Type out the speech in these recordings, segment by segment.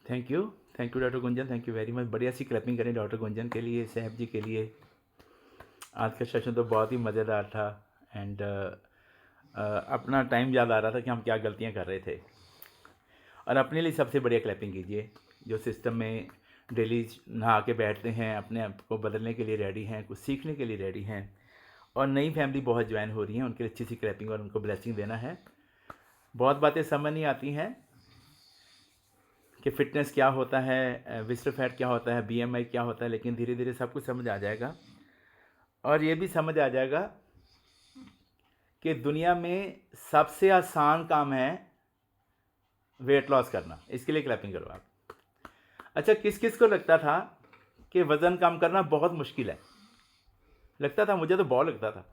Thank you. Thank you doctor Gunjan, thank you very much. बढ़िया सी clapping करें doctor Gunjan के लिए, साहब जी के लिए। आज का सेशन तो बहुत ही मज़ेदार था। एंड अपना टाइम याद आ रहा था कि हम क्या गलतियां कर रहे थे। और अपने लिए सबसे बढ़िया क्लैपिंग कीजिए जो सिस्टम में डेली नहा के बैठते हैं, अपने आप को बदलने के लिए रेडी हैं, कुछ सीखने के लिए रेडी हैं, और नई फैमिली बहुत ज्वाइन हो रही हैं, उनके लिए अच्छी सी क्लैपिंग और उनको ब्लेसिंग देना है। बहुत बातें समझ नहीं आती हैं कि फ़िटनेस क्या होता है, विस्टर फैट क्या होता है, बीएमआई क्या होता है, लेकिन धीरे धीरे सब कुछ समझ आ जाएगा। और ये भी समझ आ जाएगा कि दुनिया में सबसे आसान काम है वेट लॉस करना। इसके लिए क्लैपिंग करो आप। अच्छा, किस किस को लगता था कि वज़न कम करना बहुत मुश्किल है? लगता था, मुझे तो बहुत लगता था।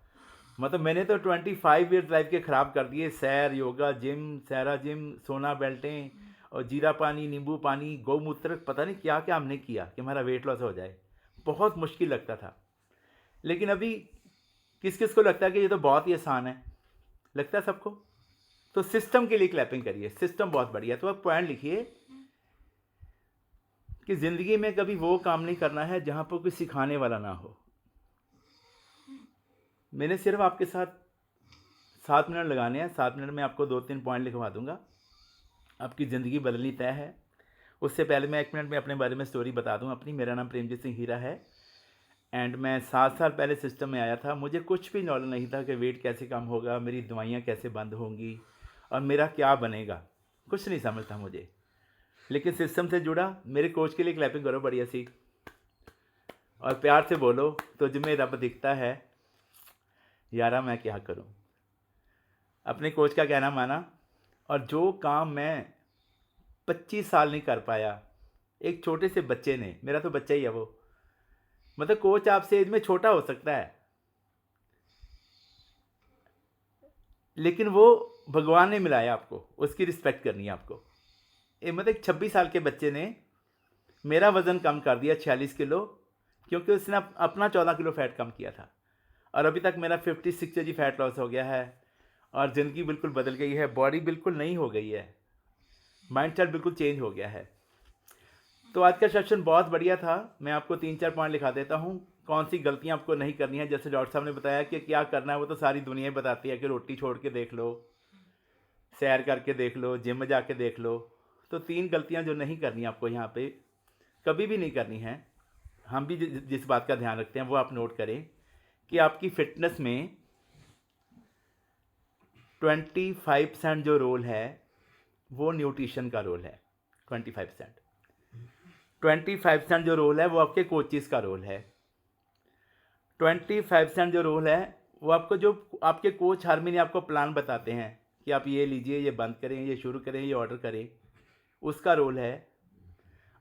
मतलब मैंने तो 25 ईयर्स लाइफ के ख़राब कर दिए। सैर, योगा, जिम, सैरा जिम, सोना बेल्टें और जीरा पानी, नींबू पानी, गौमूत्र, पता नहीं क्या क्या हमने किया कि हमारा वेट लॉस हो जाए। बहुत मुश्किल लगता था। लेकिन अभी किस किस को लगता है कि ये तो बहुत ही आसान है? लगता है सबको। तो सिस्टम के लिए क्लैपिंग करिए। सिस्टम बहुत बढ़िया। तो आप पॉइंट लिखिए कि ज़िंदगी में कभी वो काम नहीं करना है जहाँ पर कोई सिखाने वाला ना हो। मैंने सिर्फ आपके साथ 7 मिनट लगाने हैं। 7 मिनट में आपको 2-3 पॉइंट लिखवा दूंगा। आपकी ज़िंदगी बदलनी तय है। उससे पहले मैं 1 मिनट में अपने बारे में स्टोरी बता दूं अपनी। मेरा नाम प्रेमजीत सिंह हीरा है। एंड मैं 7 साल पहले सिस्टम में आया था। मुझे कुछ भी नॉलेज नहीं था कि वेट कैसे कम होगा, मेरी दवाइयाँ कैसे बंद होंगी और मेरा क्या बनेगा। कुछ नहीं समझता मुझे। लेकिन सिस्टम से जुड़ा। मेरे कोच के लिए क्लैपिंग करो बढ़िया सी, और प्यार से बोलो, तुझ में रब दिखता है, यारा मैं क्या करूं। अपने कोच का कहना माना, और जो काम मैं 25 साल नहीं कर पाया, एक छोटे से बच्चे ने, मेरा तो बच्चा ही है वो, मतलब कोच आपसे एज में छोटा हो सकता है, लेकिन वो भगवान ने मिलाया आपको, उसकी रिस्पेक्ट करनी है आपको। मतलब एक 26 साल के बच्चे ने मेरा वज़न कम कर दिया 46 किलो, क्योंकि उसने अपना 14 किलो फैट कम किया था। और अभी तक मेरा 56 kg फैट लॉस हो गया है, और ज़िंदगी बिल्कुल बदल गई है। बॉडी बिल्कुल नई हो गई है, माइंड सेट बिल्कुल चेंज हो गया है। तो आज का सेशन बहुत बढ़िया था। मैं आपको 3-4 पॉइंट लिखा देता हूँ कौन सी गलतियाँ आपको नहीं करनी है। जैसे डॉक्टर साहब ने बताया कि क्या करना है, वो तो सारी दुनिया ही बताती है कि रोटी छोड़ के देख लो, सैर करके देख लो, जिम में जाके देख लो। तो 3 गलतियाँ जो नहीं करनी आपको यहाँ पे, कभी भी नहीं करनी है। हम भी जिस बात का ध्यान रखते हैं वो आप नोट करें कि आपकी फ़िटनेस में 25% जो रोल है वो न्यूट्रिशन का रोल है। 25% 25% जो रोल है वो आपके कोचिज़ का रोल है। 25% जो रोल है वो आपको, जो आपके कोच हर महीने आपको प्लान बताते हैं कि आप ये लीजिए, ये बंद करें, ये शुरू करें, ये ऑर्डर करें, उसका रोल है।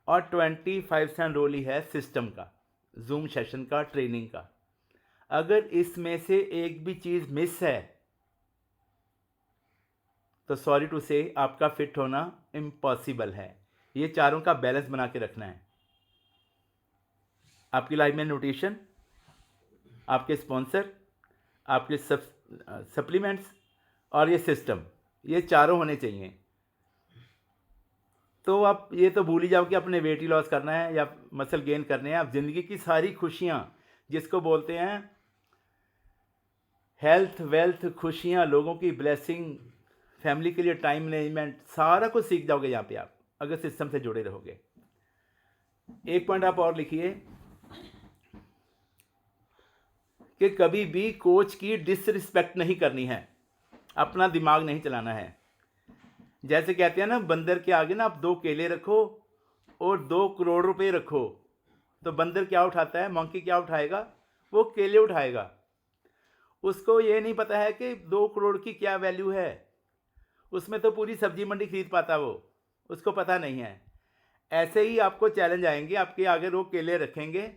और 25% रोल ही है सिस्टम का, जूम सेशन का, ट्रेनिंग का। अगर इसमें से एक भी चीज़ मिस है तो सॉरी टू से आपका फिट होना इम्पॉसिबल है। ये चारों का बैलेंस बना के रखना है आपकी लाइफ में। न्यूट्रिशन, आपके स्पॉन्सर, आपके सप्लीमेंट्स और ये सिस्टम, ये चारों होने चाहिए। तो आप ये तो भूल ही जाओ कि अपने वेट ही लॉस करना है या मसल गेन करने हैं। आप ज़िंदगी की सारी खुशियाँ, जिसको बोलते हैं हेल्थ, वेल्थ, खुशियाँ, लोगों की ब्लेसिंग, फैमिली के लिए टाइम मैनेजमेंट, सारा कुछ सीख जाओगे यहाँ पे आप, अगर सिस्टम से जुड़े रहोगे। एक पॉइंट आप और लिखिए कि कभी भी कोच की डिसरिस्पेक्ट नहीं करनी है, अपना दिमाग नहीं चलाना है। जैसे कहते हैं ना, बंदर के आगे ना आप 2 केले रखो और 2 करोड़ रुपए रखो, तो बंदर क्या उठाता है, मंकी क्या उठाएगा, वो केले उठाएगा। उसको ये नहीं पता है कि 2 करोड़ की क्या वैल्यू है, उसमें तो पूरी सब्जी मंडी खरीद पाता वो, उसको पता नहीं है। ऐसे ही आपको चैलेंज आएंगे, आपके आगे लोग केले रखेंगे,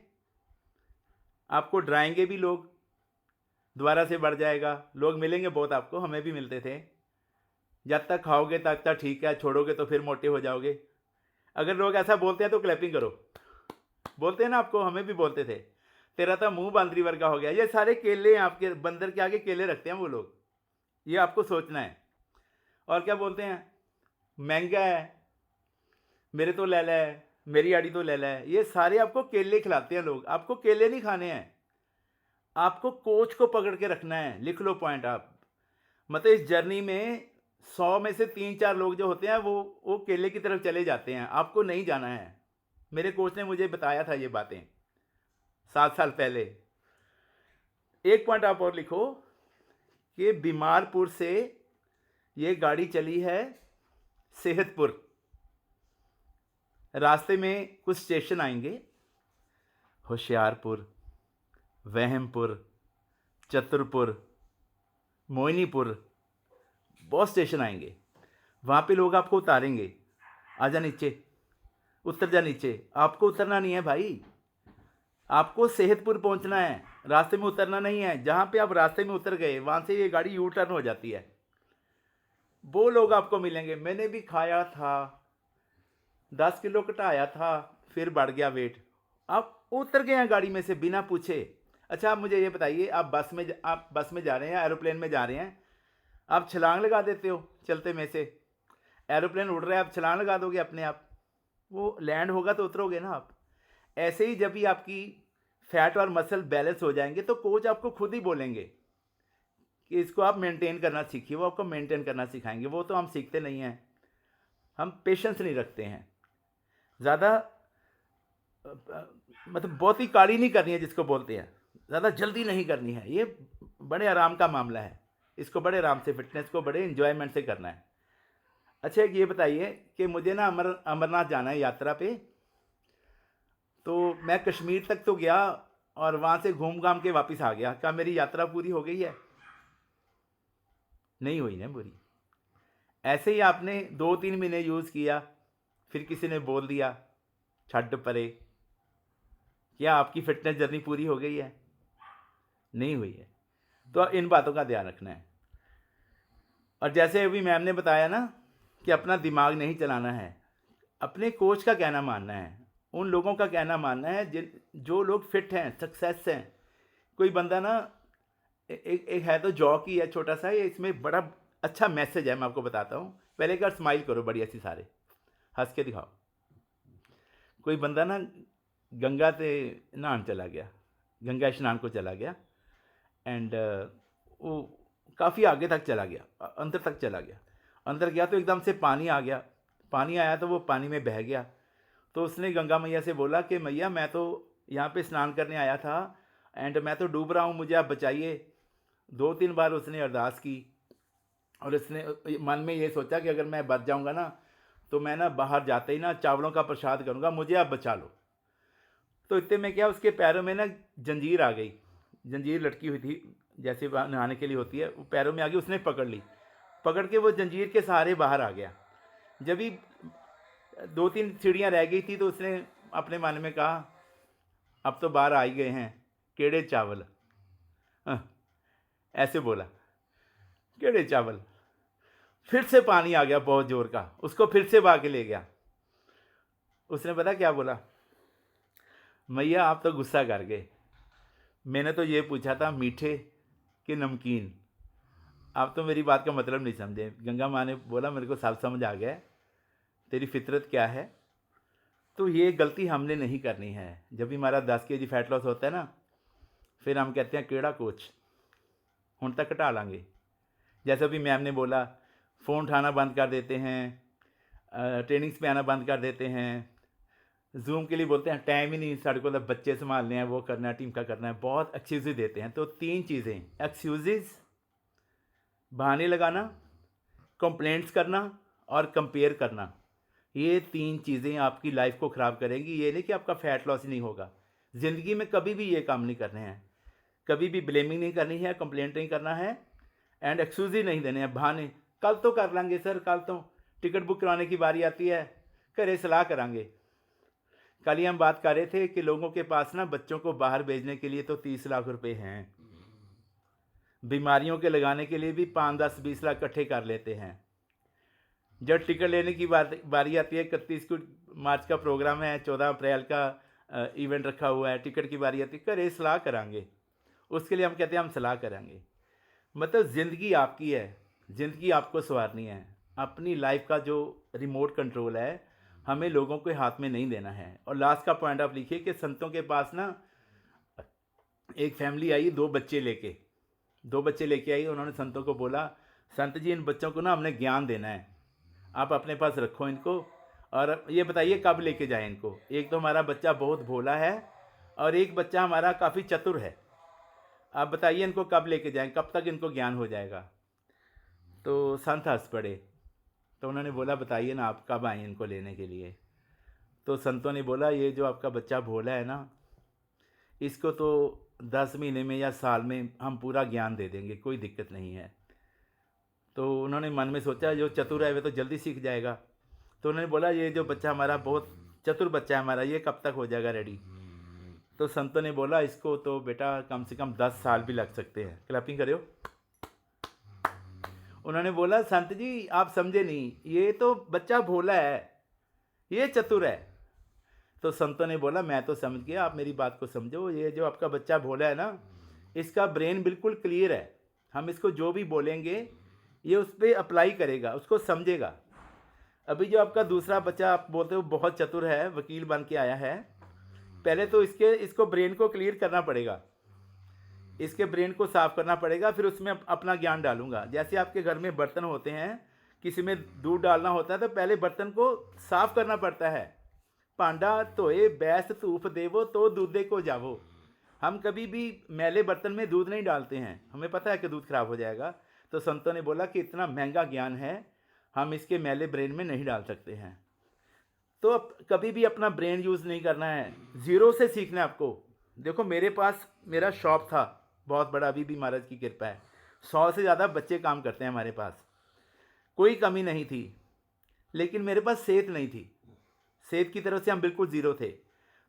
आपको डराएंगे भी लोग, दोबारा से बढ़ जाएगा। लोग मिलेंगे बहुत आपको, हमें भी मिलते थे। जब तक खाओगे तब तक ठीक है, छोड़ोगे तो फिर मोटे हो जाओगे। अगर लोग ऐसा बोलते हैं तो क्लैपिंग करो। बोलते हैं ना आपको, हमें भी बोलते थे, तेरा तो मुंह बांदरी वर्गा हो गया। ये सारे केले आपके, बंदर के आगे केले रखते हैं वो लोग, ये आपको सोचना है। और क्या बोलते हैं, महंगा है, मेरे तो लैला है, मेरी आड़ी तो लैला है, ये सारे आपको केले खिलाते हैं लोग। आपको केले नहीं खाने हैं, आपको कोच को पकड़ के रखना है। लिख लो पॉइंट आप। मतलब इस जर्नी में 100 में से 3-4 लोग जो होते हैं वो केले की तरफ चले जाते हैं, आपको नहीं जाना है। मेरे कोच ने मुझे बताया था ये बातें 7 साल पहले। एक पॉइंट आप और लिखो कि बीमारपुर से ये गाड़ी चली है सेहतपुर। रास्ते में कुछ स्टेशन आएंगे, होशियारपुर, वहमपुर, चतुरपुर, मोइनीपुर, बहुत स्टेशन आएंगे। वहाँ पे लोग आपको उतारेंगे, आजा नीचे, उतर जा नीचे। आपको उतरना नहीं है भाई, आपको सेहतपुर पहुँचना है, रास्ते में उतरना नहीं है। जहाँ पे आप रास्ते में उतर गए वहाँ से ये गाड़ी यू टर्न हो जाती है। वो लोग आपको मिलेंगे। मैंने भी खाया था, 10 किलो घटाया था, फिर बढ़ गया वेट। आप उतर गए हैं गाड़ी में से बिना पूछे। अच्छा आप मुझे ये बताइए, आप बस में जा रहे हैं, एरोप्लेन में जा रहे हैं, आप छलांग लगा देते हो चलते में से। एरोप्लेन उड़ रहा है, आप छलांग लगा दोगे अपने आप, वो लैंड होगा तो उतरोगे ना आप। ऐसे ही जब भी आपकी फैट और मसल बैलेंस हो जाएंगे तो कोच आपको खुद ही बोलेंगे कि इसको आप मेंटेन करना सीखिए। वो आपको मेंटेन करना सिखाएंगे। वो तो हम सीखते नहीं हैं, हम पेशेंस नहीं रखते हैं। ज़्यादा मतलब बहुत ही काली नहीं करनी है जिसको बोलते हैं, ज़्यादा जल्दी नहीं करनी है। ये बड़े आराम का मामला है, इसको बड़े आराम से, फिटनेस को बड़े इन्जॉयमेंट से करना है। अच्छा एक ये बताइए कि मुझे ना अमरनाथ जाना है यात्रा पे। तो मैं कश्मीर तक तो गया और वहाँ से घूम घाम के वापस आ गया। क्या मेरी यात्रा पूरी हो गई है? नहीं हुई ना पूरी। ऐसे ही आपने 2-3 महीने यूज़ किया, फिर किसी ने बोल दिया छड्ड परे। क्या आपकी फिटनेस जर्नी पूरी हो गई है? नहीं हुई है। तो इन बातों का ध्यान रखना है। और जैसे अभी मैम ने बताया ना कि अपना दिमाग नहीं चलाना है, अपने कोच का कहना मानना है, उन लोगों का कहना मानना है जो लोग फिट हैं, सक्सेस हैं। कोई बंदा ना एक है तो जॉक ही है छोटा सा, ये इसमें बड़ा अच्छा मैसेज है, मैं आपको बताता हूँ। पहले एक बार स्माइल करो बढ़िया सी, सारे हंस के दिखाओ। कोई बंदा ना गंगा से नहान चला गया, गंगा स्नान को चला गया, एंड वो काफ़ी आगे तक चला गया, अंदर तक चला गया। अंदर गया तो एकदम से पानी आ गया। पानी आया तो वो पानी में बह गया। तो उसने गंगा मैया से बोला कि मैया मैं तो यहाँ पे स्नान करने आया था एंड मैं तो डूब रहा हूँ, मुझे आप बचाइए। 2-3 बार उसने अरदास की और उसने मन में ये सोचा कि अगर मैं बच जाऊँगा ना तो मैं ना बाहर जाते ही ना चावलों का प्रसाद करूँगा, मुझे आप बचा लो। तो इतने में क्या, उसके पैरों में ना जंजीर आ गई, जंजीर लटकी हुई थी जैसे नहाने के लिए होती है, वो पैरों में आ गई। उसने पकड़ ली, पकड़ के वो जंजीर के सहारे बाहर आ गया। जब भी 2-3 सीढ़ियाँ रह गई थी तो उसने अपने मन में कहा अब तो बाहर आ ही गए हैं, केड़े चावल। ऐसे बोला, केड़े चावल। फिर से पानी आ गया बहुत ज़ोर का, उसको फिर से बहा के ले गया। उसने पता क्या बोला, मैया आप तो गुस्सा कर गए, मैंने तो ये पूछा था मीठे कि नमकीन, आप तो मेरी बात का मतलब नहीं समझे। गंगा माँ ने बोला मेरे को सब समझ आ गया तेरी फितरत क्या है। तो ये गलती हमने नहीं करनी है। जब भी हमारा 10 kg फैट लॉस होता है ना, फिर हम कहते हैं केड़ा कोच हुण तक घटा लांगे। जैसे भी मैम ने बोला, फ़ोन उठाना बंद कर देते हैं, ट्रेनिंग्स में आना बंद कर देते हैं, जूम के लिए बोलते हैं टाइम ही नहीं, साढ़े को बच्चे संभालने हैं, वो करना है, टीम का करना है, बहुत एक्सक्यूज़ देते हैं। तो 3 चीज़ें, एक्सक्यूज़, बहाने लगाना, कंप्लेंट्स करना और कंपेयर करना, ये 3 चीज़ें आपकी लाइफ को ख़राब करेंगी। ये नहीं कि आपका फ़ैट लॉस नहीं होगा। ज़िंदगी में कभी भी ये काम नहीं करने हैं, कभी भी ब्लेमिंग नहीं करनी है, कंप्लेंट नहीं करना है एंड एक्सक्यूज़ ही नहीं देने हैं, बहाने। कल तो कर लेंगे सर, कल तो टिकट बुक कराने की बारी आती है, घरे सलाह करांगे। कल ही हम बात कर रहे थे कि लोगों के पास ना बच्चों को बाहर भेजने के लिए तो 30 लाख रुपए हैं, बीमारियों के लगाने के लिए भी 5-10-20 लाख इकट्ठे कर लेते हैं। जब टिकट लेने की बारी आती है, 31 को मार्च का प्रोग्राम है, 14 अप्रैल का इवेंट रखा हुआ है, टिकट की बारी आती है, घरे सलाह करांगे। उसके लिए हम कहते हैं हम सलाह करेंगे। मतलब ज़िंदगी आपकी है, ज़िंदगी आपको संवारनी है। अपनी लाइफ का जो रिमोट कंट्रोल है हमें लोगों के हाथ में नहीं देना है। और लास्ट का पॉइंट आप लिखिए कि संतों के पास ना एक फैमिली आई 2 बच्चे लेके आई। उन्होंने संतों को बोला, संत जी इन बच्चों को ना हमने ज्ञान देना है, आप अपने पास रखो इनको और ये बताइए कब लेके जाएं इनको। एक तो हमारा बच्चा बहुत भोला है और एक बच्चा हमारा काफ़ी चतुर है, आप बताइए इनको कब लेके जाएं, कब तक इनको ज्ञान हो जाएगा। तो संत हंस पड़े। तो उन्होंने बोला बताइए ना आप कब आए इनको लेने के लिए। तो संतों ने बोला ये जो आपका बच्चा भोला है ना, इसको तो 10 महीने में या साल में हम पूरा ज्ञान दे देंगे, कोई दिक्कत नहीं है। तो उन्होंने मन में सोचा जो चतुर है वे तो जल्दी सीख जाएगा। तो उन्होंने बोला ये जो बच्चा हमारा बहुत चतुर बच्चा है हमारा, ये कब तक हो जाएगा रेडी। तो संतों ने बोला इसको तो बेटा कम से कम 10 साल भी लग सकते हैं। क्लैपिंग करो। उन्होंने बोला संत जी आप समझे नहीं, ये तो बच्चा भोला है, ये चतुर है। तो संतों ने बोला मैं तो समझ गया, आप मेरी बात को समझो। ये जो आपका बच्चा भोला है ना, इसका ब्रेन बिल्कुल क्लियर है, हम इसको जो भी बोलेंगे ये उस पर अप्लाई करेगा, उसको समझेगा। अभी जो आपका दूसरा बच्चा आप बोलते हो बहुत चतुर है, वकील बन के आया है, पहले तो इसको ब्रेन को क्लियर करना पड़ेगा, इसके ब्रेन को साफ़ करना पड़ेगा, फिर उसमें अपना ज्ञान डालूंगा। जैसे आपके घर में बर्तन होते हैं, किसी में दूध डालना होता है तो पहले बर्तन को साफ़ करना पड़ता है। पांडा धोए बैस धूप देवो तो दूधे को जावो। हम कभी भी मैले बर्तन में दूध नहीं डालते हैं, हमें पता है कि दूध खराब हो जाएगा। तो संतों ने बोला कि इतना महंगा ज्ञान है, हम इसके मैले ब्रेन में नहीं डाल सकते हैं। तो अब कभी भी अपना ब्रेन यूज़ नहीं करना है, ज़ीरो से सीखना है आपको। देखो मेरे पास मेरा शॉप था बहुत बड़ा, अभी भी महाराज की कृपा है, 100 से ज़्यादा बच्चे काम करते हैं हमारे पास, कोई कमी नहीं थी। लेकिन मेरे पास सेहत नहीं थी, सेहत की तरफ से हम बिल्कुल ज़ीरो थे।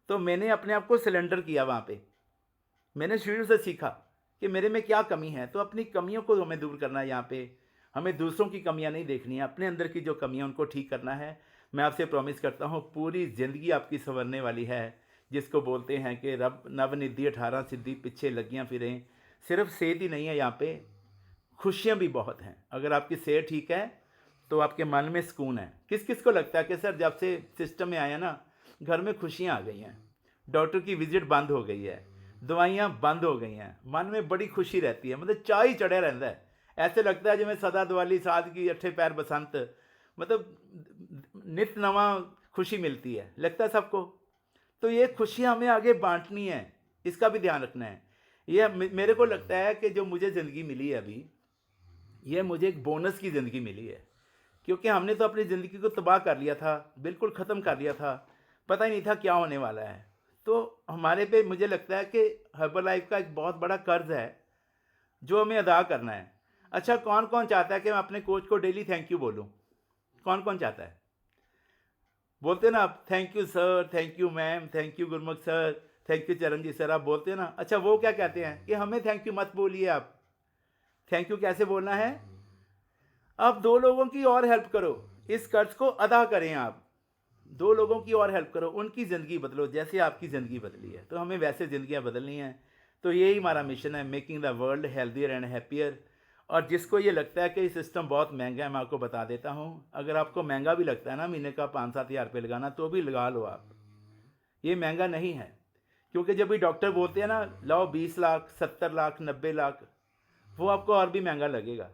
तो मैंने अपने आप को सिलेंडर किया वहाँ पे, मैंने शुरू से सीखा कि मेरे में क्या कमी है। तो अपनी कमियों को हमें दूर करना है, यहाँ पे हमें दूसरों की कमियाँ नहीं देखनी है, अपने अंदर की जो कमियाँ उनको ठीक करना है। मैं आपसे प्रॉमिस करता हूँ पूरी ज़िंदगी आपकी संवरने वाली है। जिसको बोलते हैं कि रब नवनिधि 18 सिद्धि पीछे लगियाँ फिरें। सिर्फ सेहत ही नहीं है, यहाँ पे खुशियाँ भी बहुत हैं। अगर आपकी सेहत ठीक है तो आपके मन में सुकून है। किस किस को लगता है कि सर जब से सिस्टम में आया ना, घर में खुशियाँ आ गई हैं, डॉक्टर की विजिट बंद हो गई है, दवाइयाँ बंद हो गई हैं, मन में बड़ी खुशी रहती है, मतलब चाह ही चढ़े रहता है। ऐसे लगता है जिमें सदा दिवाली सादगी अठे पैर बसंत, मतलब नित नवा खुशी मिलती है, लगता है सबको। तो ये खुशियाँ हमें आगे बांटनी है, इसका भी ध्यान रखना है। ये मेरे को लगता है कि जो मुझे ज़िंदगी मिली है अभी, ये मुझे एक बोनस की ज़िंदगी मिली है। क्योंकि हमने तो अपनी ज़िंदगी को तबाह कर लिया था, बिल्कुल ख़त्म कर लिया था, पता ही नहीं था क्या होने वाला है। तो हमारे पे मुझे लगता है कि हर्बल लाइफ का एक बहुत बड़ा कर्ज है जो हमें अदा करना है। अच्छा कौन कौन चाहता है कि मैं अपने कोच को डेली थैंक यू बोलूं? कौन कौन चाहता है? बोलते हैं ना आप, thank you sir, thank you ma'am, thank you Gurmukh sir, thank you चरण जी सर, आप बोलते हैं ना। अच्छा वो क्या कहते हैं कि हमें थैंक यू मत बोलिए आप। थैंक यू कैसे बोलना है? आप 2 लोगों की और हेल्प करो, इस कर्ज को अदा करें। आप 2 लोगों की और हेल्प करो, उनकी ज़िंदगी बदलो जैसे आपकी ज़िंदगी बदली है। तो हमें वैसे ज़िंदगियाँ बदलनी हैं। तो यही हमारा मिशन है, making the world healthier and happier. और जिसको ये लगता है कि ये सिस्टम बहुत महंगा है, मैं आपको बता देता हूँ, अगर आपको महंगा भी लगता है ना महीने का 5-7 हज़ार रुपये लगाना, तो भी लगा लो आप, ये महंगा नहीं है। क्योंकि जब भी डॉक्टर बोलते हैं ना लाओ 20 लाख 70 लाख 90 लाख, वो आपको और भी महंगा लगेगा।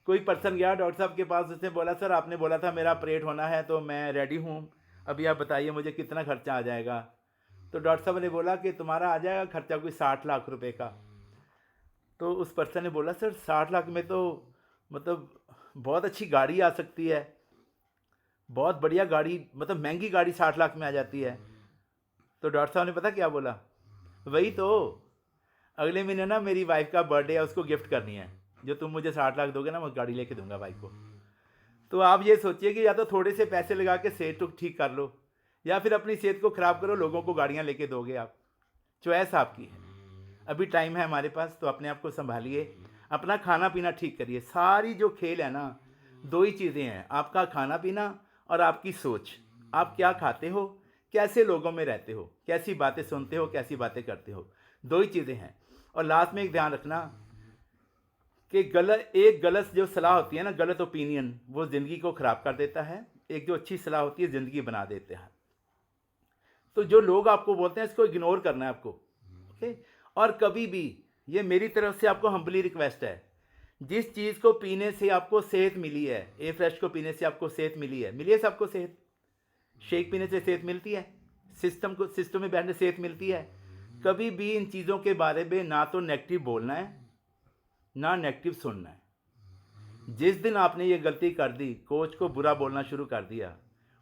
कोई पर्सन गया डॉक्टर साहब के पास, उसने बोला सर आपने बोला था मेरा ऑपरेट होना है तो मैं रेडी हूँ, अभी आप बताइए मुझे कितना खर्चा आ जाएगा। तो डॉक्टर साहब ने बोला कि तुम्हारा आ जाएगा खर्चा कोई 60 लाख रुपए का। तो उस पर्सन ने बोला सर 60 लाख में तो मतलब बहुत अच्छी गाड़ी आ सकती है, बहुत बढ़िया गाड़ी, मतलब महंगी गाड़ी 60 लाख में आ जाती है। तो डॉक्टर साहब ने पता क्या बोला, वही तो अगले महीने ना मेरी वाइफ का बर्थडे है, उसको गिफ्ट करनी है, जो तुम मुझे 60 लाख दोगे ना मैं गाड़ी लेके दूंगा वाइफ को। तो आप ये सोचिए कि या तो थोड़े से पैसे लगा के सेहत को ठीक कर लो, या फिर अपनी सेहत को ख़राब करो, लोगों को गाड़ियाँ लेके दोगे आप। चॉइस आपकी है, अभी टाइम है हमारे पास, तो अपने आप को संभालिए, अपना खाना पीना ठीक करिए। सारी जो खेल है ना, 2 ही चीज़ें हैं, आपका खाना पीना और आपकी सोच। आप क्या खाते हो, कैसे लोगों में रहते हो, कैसी बातें सुनते हो, कैसी बातें करते हो, 2 ही चीज़ें हैं। और लास्ट में एक ध्यान रखना कि एक गलत जो सलाह होती है ना, गलत ओपिनियन, वो ज़िंदगी को ख़राब कर देता है। एक जो अच्छी सलाह होती है ज़िंदगी बना देते हैं। तो जो लोग आपको बोलते हैं इसको इग्नोर करना है आपको, ओके। और कभी भी, ये मेरी तरफ से आपको हम्बली रिक्वेस्ट है, जिस चीज़ को पीने से आपको सेहत मिली है, ए फ्रेश को पीने से आपको सेहत मिली है सबको सेहत। शेक पीने से सेहत मिलती है, सिस्टम में बैठने से सेहत मिलती है। कभी भी इन चीज़ों के बारे में ना तो नेगेटिव बोलना है, ना नेगेटिव सुनना है। जिस दिन आपने ये गलती कर दी, कोच को बुरा बोलना शुरू कर दिया,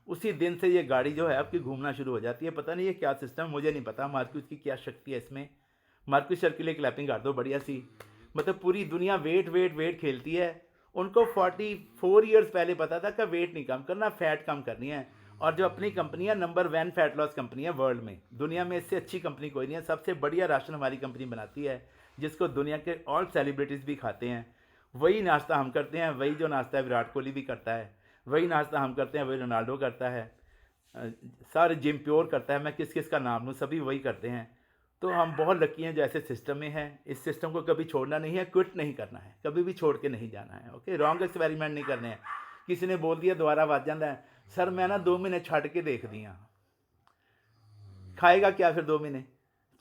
उसी दिन से ये गाड़ी जो है आपकी घूमना शुरू हो जाती है। पता नहीं ये क्या सिस्टम, मुझे नहीं पता मार्क्यूज की क्या शक्ति है इसमें। मार्क्यूज सर के लिए क्लैपिंग कर दो बढ़िया सी। मतलब पूरी दुनिया वेट खेलती है। उनको 44 ईयर्स पहले पता था कि वेट नहीं कम करना, फैट कम करनी है। और जो अपनी कंपनी है, नंबर 1 फैट लॉस कंपनी है वर्ल्ड में, दुनिया में इससे अच्छी कंपनी कोई नहीं है। सबसे बढ़िया राशन हमारी कंपनी बनाती है, जिसको दुनिया के ऑल सेलिब्रिटीज़ भी खाते हैं। वही नाश्ता हम करते हैं, वही जो नाश्ता है विराट कोहली भी करता है, वही नाश्ता हम करते हैं, वही रोनाल्डो करता है, सारे जिम प्योर करता है, मैं किस किस का नाम लूँ, सभी वही करते हैं। तो हम बहुत लकी हैं जो ऐसे सिस्टम में हैं। इस सिस्टम को कभी छोड़ना नहीं है, क्विट नहीं करना है, कभी भी छोड़ के नहीं जाना है, ओके। रॉन्ग एक्सपेरिमेंट नहीं करने हैं। किसी ने बोल दिया दोबारा वाज जाता है, सर मैं ना 2 महीने छड़ के देख दिया। खाएगा क्या फिर 2 महीने?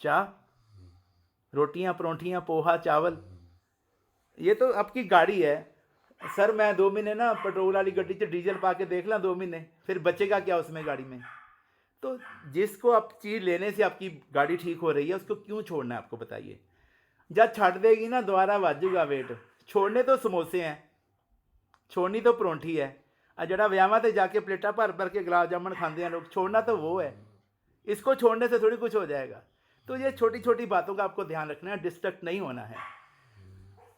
चाह, रोटियां, परोंठियां, पोहा, चावल। ये तो आपकी गाड़ी है। सर मैं 2 महीने ना पेट्रोल वाली गड्डी से डीजल पा के देख ला 2 महीने, फिर बचेगा क्या उसमें गाड़ी में? तो जिसको आप चीज़ लेने से आपकी गाड़ी ठीक हो रही है, उसको क्यों छोड़ना है आपको बताइए। जब छड़ देगी ना दोबारा वाजूगा वेट। छोड़ने तो समोसे हैं, छोड़नी तो परोंठी है। और जरा व्याह से जाके प्लेटा भर भर के गुलाब जामुन खाते हैं लोग, छोड़ना तो वो है। इसको छोड़ने से थोड़ी कुछ हो जाएगा। तो ये छोटी छोटी बातों का आपको ध्यान रखना है, डिस्ट्रैक्ट नहीं होना है।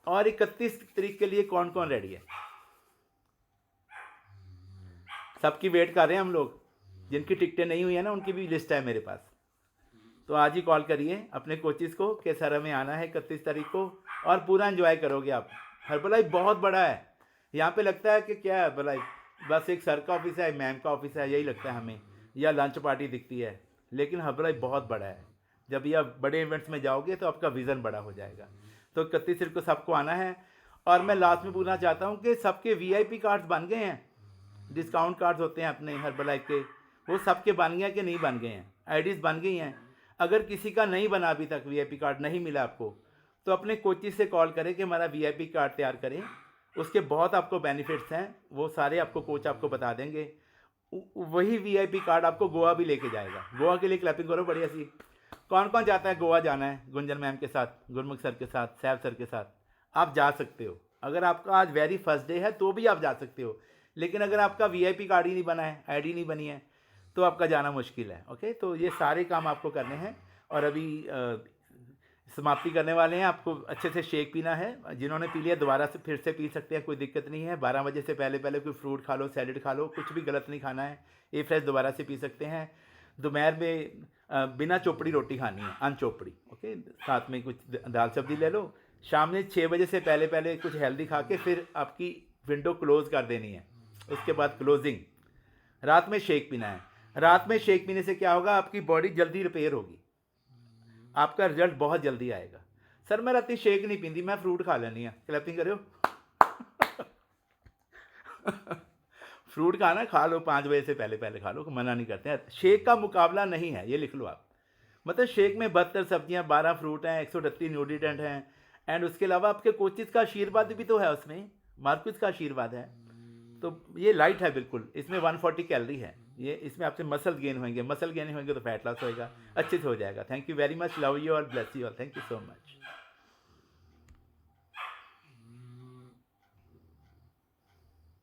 और 31 तारीख के लिए कौन कौन रेडी है? सबकी वेट कर रहे हैं हम लोग। जिनकी टिकटें नहीं हुई है ना, उनकी भी लिस्ट है मेरे पास। तो आज ही कॉल करिए अपने कोचिज़ को कि सर हमें आना है 31 तारीख को, और पूरा एंजॉय करोगे आप। हर्बलाइफ बहुत बड़ा है। यहाँ पे लगता है कि क्या है हर्बलाइफ, बस एक सर का ऑफिस है, मैम का ऑफिस है, यही लगता है हमें, या लंच पार्टी दिखती है। लेकिन हर्बलाइफ बहुत बड़ा है। जब ये आप बड़े इवेंट्स में जाओगे तो आपका विज़न बड़ा हो जाएगा। तो 31 तारीख को सबको आना है। और मैं लास्ट में पूछना चाहता हूँ कि सबके VIP कार्ड्स बन गए हैं, डिस्काउंट कार्ड्स होते हैं अपने हर्बलाइफ के, वो सबके बन गए हैं कि नहीं बन गए हैं? IDs बन गई हैं। अगर किसी का नहीं बना अभी तक, VIP कार्ड नहीं मिला आपको, तो अपने कोचिज़ से कॉल करें कि हमारा VIP कार्ड तैयार करें। उसके बहुत आपको बेनिफिट्स हैं, वो सारे आपको कोच आपको बता देंगे। वही VIP कार्ड आपको गोवा भी लेके जाएगा। गोवा के लिए क्लैपिंग करो बढ़िया सी। कौन कौन जाता है गोवा जाना है? गुंजन मैम के साथ, गुरमुख सर के साथ, सैफ सर के साथ आप जा सकते हो। अगर आपका आज वेरी फर्स्ट डे है तो भी आप जा सकते हो। लेकिन अगर आपका VIP कार्ड ही नहीं बना है, ID नहीं बनी है, तो आपका जाना मुश्किल है, ओके। तो ये सारे काम आपको करने हैं। और अभी समाप्ति करने वाले हैं। आपको अच्छे से शेक पीना है। जिन्होंने पी लिया दोबारा से फिर से पी सकते हैं, कोई दिक्कत नहीं है। 12 बजे से पहले पहले कोई फ्रूट खा लो, सैलेड खा लो, कुछ भी गलत नहीं खाना है। ए फ्रेश दोबारा से पी सकते हैं। दोपहर में बिना चोपड़ी रोटी खानी है, अनचोपड़ी, ओके। साथ में कुछ दाल सब्जी ले लो। शाम में 6 बजे से पहले पहले कुछ हेल्दी खा के फिर आपकी विंडो क्लोज़ कर देनी है। उसके बाद क्लोजिंग। रात में शेक पीना है। रात में शेक पीने से क्या होगा, आपकी बॉडी जल्दी रिपेयर होगी, आपका रिजल्ट बहुत जल्दी आएगा। सर मैं राती शेक नहीं पीती, मैं फ्रूट खा लेनी है। क्लैपिंग करो। फ्रूट खाना खा लो, 5 बजे से पहले पहले खा लो, मना नहीं करते हैं। शेक का मुकाबला नहीं है, ये लिख लो आप। मतलब शेक में 72 सब्जियां, 12 फ्रूट हैं, 138 न्यूट्रिएंट हैं। एंड उसके अलावा आपके कोचिज़ का आशीर्वाद भी तो है उसमें, मार्क्यूज का आशीर्वाद है। तो ये लाइट है बिल्कुल। इसमें 140 कैलोरी है। ये इसमें आपसे मसल गेन होंगे, मसल गेन होंगे तो फैट लॉस होएगा, अच्छे से हो जाएगा। Thank you very much, love you और bless you all, thank you so much.